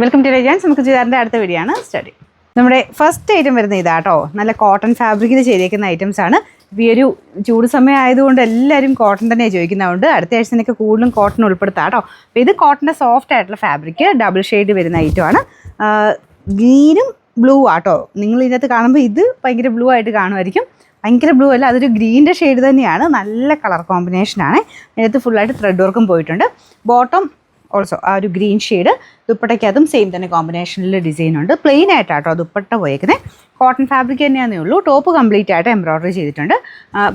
Welcome to രജാൻസ്. നമുക്ക് ചെയ്താറിൻ്റെ അടുത്ത video ആണ് സ്റ്റഡി. നമ്മുടെ ഫസ്റ്റ് ഐറ്റം വരുന്ന ഇതാട്ടോ, നല്ല കോട്ടൺ ഫാബ്രിക്കിൽ ചെയ്തേക്കുന്ന ഐറ്റംസ് ആണ്. ഈ ഒരു ചൂട് സമയം ആയതുകൊണ്ട് എല്ലാവരും കോട്ടൺ തന്നെ ചോദിക്കുന്നതുകൊണ്ട് അടുത്ത ആഴ്ചയൊക്കെ കൂടുതലും കോട്ടൺ ഉൾപ്പെടുത്താം കേട്ടോ. അപ്പോൾ ഇത് കോട്ടൻ്റെ സോഫ്റ്റ് ആയിട്ടുള്ള ഫാബ്രിക്, ഡബിൾ ഷെയ്ഡ് വരുന്ന ഐറ്റമാണ്. ഗ്രീനും ബ്ലൂ ആട്ടോ. നിങ്ങൾ ഇതിനകത്ത് കാണുമ്പോൾ ഇത് ഭയങ്കര ബ്ലൂ ആയിട്ട് കാണുമായിരിക്കും. ഭയങ്കര ബ്ലൂ അല്ല, അതൊരു ഗ്രീൻ്റെ ഷെയ്ഡ് തന്നെയാണ്. നല്ല കളർ കോമ്പിനേഷനാണ്. ഇതിനകത്ത് ഫുള്ളായിട്ട് ത്രെഡ് വർക്കും പോയിട്ടുണ്ട്. ബോട്ടം ഓൾസോ ആ ഒരു ഗ്രീൻ ഷെയ്ഡ്. ദുപ്പട്ടയ്ക്കതും സെയിം തന്നെ കോമ്പിനേഷനിൽ ഡിസൈൻ ഉണ്ട്. പ്ലെയിൻ ആയിട്ടാട്ടോ ദുപ്പട്ട പോയേക്കുന്നത്. കോട്ടൺ ഫാബ്രിക് തന്നെയാണെന്നേ ഉള്ളൂ. ടോപ്പ് കംപ്ലീറ്റ് ആയിട്ട് എംബ്രോയ്ഡറി ചെയ്തിട്ടുണ്ട്.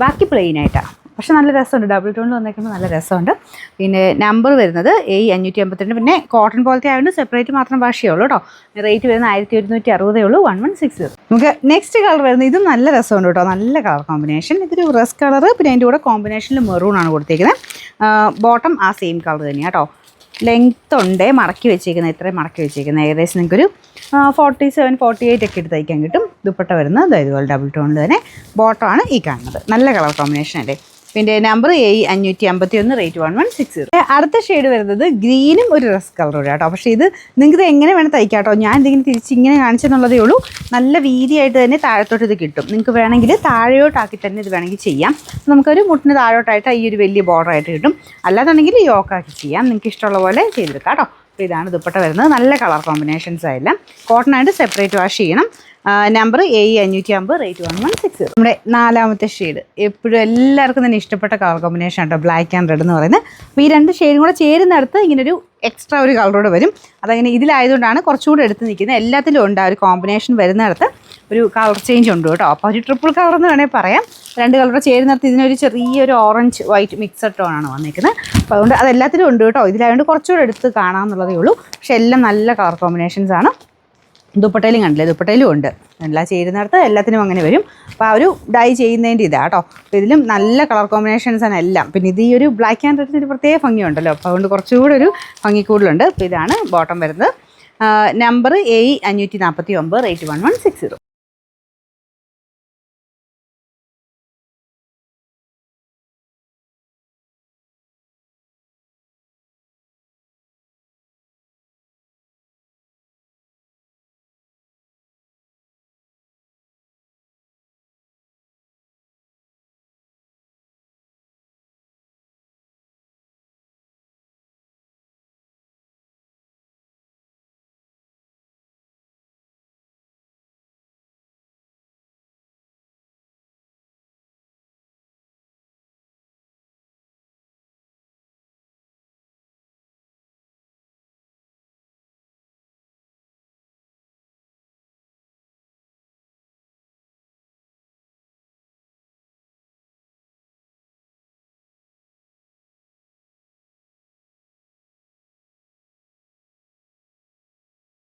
ബാക്കി പ്ലെയിൻ ആയിട്ടാണ്. പക്ഷെ നല്ല രസമുണ്ട്. ഡബിൾ ടോണിൽ വന്നേക്കുമ്പോൾ നല്ല രസമുണ്ട്. പിന്നെ നമ്പർ വരുന്നത് A552. പിന്നെ കോട്ടൺ പോലത്തെ ആയതുകൊണ്ട് സെപ്പറേറ്റ് മാത്രം ഭാഷയേ ഉള്ളൂ കേട്ടോ. റേറ്റ് വരുന്നത് 1160 ഉള്ളൂ. 1160. നമുക്ക് നെക്സ്റ്റ് കളർ വരുന്നത് ഇതും നല്ല രസമുണ്ട് കേട്ടോ. നല്ല കളർ കോമ്പിനേഷൻ. ഇതൊരു റസ്റ്റ് കളർ. പിന്നെ അതിൻ്റെ കൂടെ കോമ്പിനേഷനിൽ മെറൂൺ ആണ് കൊടുത്തേക്കുന്നത്. ബോട്ടം ആ സെയിം കളർ തന്നെയാണ് കേട്ടോ. ലെങ്ത് ഉണ്ട് മടക്കി വെച്ചേക്കുന്നത്. ഇത്രയും മടക്കി വെച്ചേക്കുന്നത് ഏകദേശം നിങ്ങൾക്കൊരു 47, 48 ഒക്കെ എടുത്ത് തയ്ക്കാൻ കിട്ടും. ദുപ്പട്ട വരുന്നത് ഇതുപോലെ ഡബിൾ ടോണിൽ തന്നെ. ബോട്ടമാണ് ഈ കാണുന്നത്. നല്ല കളർ കോമ്പിനേഷൻ അല്ലേ. പിന്നെ നമ്പർ A551, റേറ്റ് 1160. അടുത്ത ഷെയ്ഡ് വരുന്നത് ഗ്രീനും ഒരു റസ്റ്റ് കളറും കേട്ടോ. പക്ഷേ ഇത് നിങ്ങൾക്ക് എങ്ങനെ വേണം തയ്ക്കാം കേട്ടോ. ഞാൻ ഇതിങ്ങനെ തിരിച്ചിങ്ങനെ കാണിച്ചെന്നുള്ളതേ ഉള്ളൂ. നല്ല വീതിയായിട്ട് തന്നെ താഴത്തോട്ട് ഇത് കിട്ടും. നിങ്ങൾക്ക് വേണമെങ്കിൽ താഴോട്ടാക്കി തന്നെ ഇത് വേണമെങ്കിൽ ചെയ്യാം. നമുക്കൊരു മുട്ടിന് താഴോട്ടായിട്ട് ഈ ഒരു വലിയ ബോർഡർ ആയിട്ട് കിട്ടും. അല്ലാന്നുണ്ടെങ്കിൽ യോക്കാക്കി ചെയ്യാം. നിങ്ങൾക്ക് ഇഷ്ടമുള്ള പോലെ ചെയ്തെടുക്കാം കേട്ടോ. അപ്പോൾ ഇതാണ് ദുപ്പട്ട വരുന്നത്. നല്ല കളർ കോമ്പിനേഷൻസ് ആയെല്ലാം. കോട്ടൺ ആയിട്ട് സെപ്പറേറ്റ് വാഷ് ചെയ്യണം. Number A550, rate 1160. നമ്മുടെ നാലാമത്തെ ഷെയ്ഡ് എപ്പോഴും എല്ലാവർക്കും തന്നെ ഇഷ്ടപ്പെട്ട കളർ കോമ്പിനേഷൻ കേട്ടോ. ബ്ലാക്ക് ആൻഡ് റെഡ് എന്ന് പറയുന്നത്. അപ്പോൾ ഈ രണ്ട് ഷെയ്ഡും കൂടെ ചേരുന്നിടത്ത് ഇങ്ങനൊരു എക്സ്ട്രാ ഒരു കളറോടെ വരും. അതങ്ങനെ ഇതിലായതുകൊണ്ടാണ് കുറച്ചുകൂടെ എടുത്ത് നിൽക്കുന്നത്. എല്ലാത്തിലും ഉണ്ട് ആ ഒരു കോമ്പിനേഷൻ വരുന്നിടത്ത് ഒരു കളർ ചേഞ്ച് ഉണ്ട് കേട്ടോ. അപ്പോൾ ഒരു ട്രിപ്പിൾ കളർ എന്ന് വേണമെങ്കിൽ പറയാം. രണ്ട് കളർ ചേരുന്നിടത്ത് ഇതിനൊരു ചെറിയൊരു ഓറഞ്ച് വൈറ്റ് മിക്സഡ് ടോണാണ് വന്നിരിക്കുന്നത്. അപ്പോൾ അതുകൊണ്ട് അതെല്ലാത്തിലും ഉണ്ട് കേട്ടോ. ഇതിലായതുകൊണ്ട് കുറച്ചുകൂടെ എടുത്ത് കാണാമെന്നുള്ളതേ ഉള്ളൂ. പക്ഷേ എല്ലാം നല്ല കളർ കോമ്പിനേഷൻസ് ആണ്. ദുപ്പട്ടയിലും കണ്ടില്ലേ, ദുപ്പട്ടയിലും ഉണ്ട്. എല്ലാം ചേരുന്നിടത്ത് എല്ലാത്തിനും അങ്ങനെ വരും. അപ്പോൾ ആ ഒരു ഡൈ ചെയ്യുന്നതിൻ്റെ ഇതാണ് കേട്ടോ. അപ്പോൾ ഇതിലും നല്ല കളർ കോമ്പിനേഷൻസ് ആണ് എല്ലാം. പിന്നെ ഇത് ഈ ഒരു ബ്ലാക്ക് ആൻഡ് റെഡിന് ഒരു പ്രത്യേക ഭംഗിയുണ്ടല്ലോ. അപ്പോൾ അതുകൊണ്ട് കുറച്ചുകൂടെ ഒരു ഭംഗി കൂടുതലുണ്ട്. അപ്പോൾ ഇതാണ് ബോട്ടം വരുന്നത്. Number A549, rate 1160.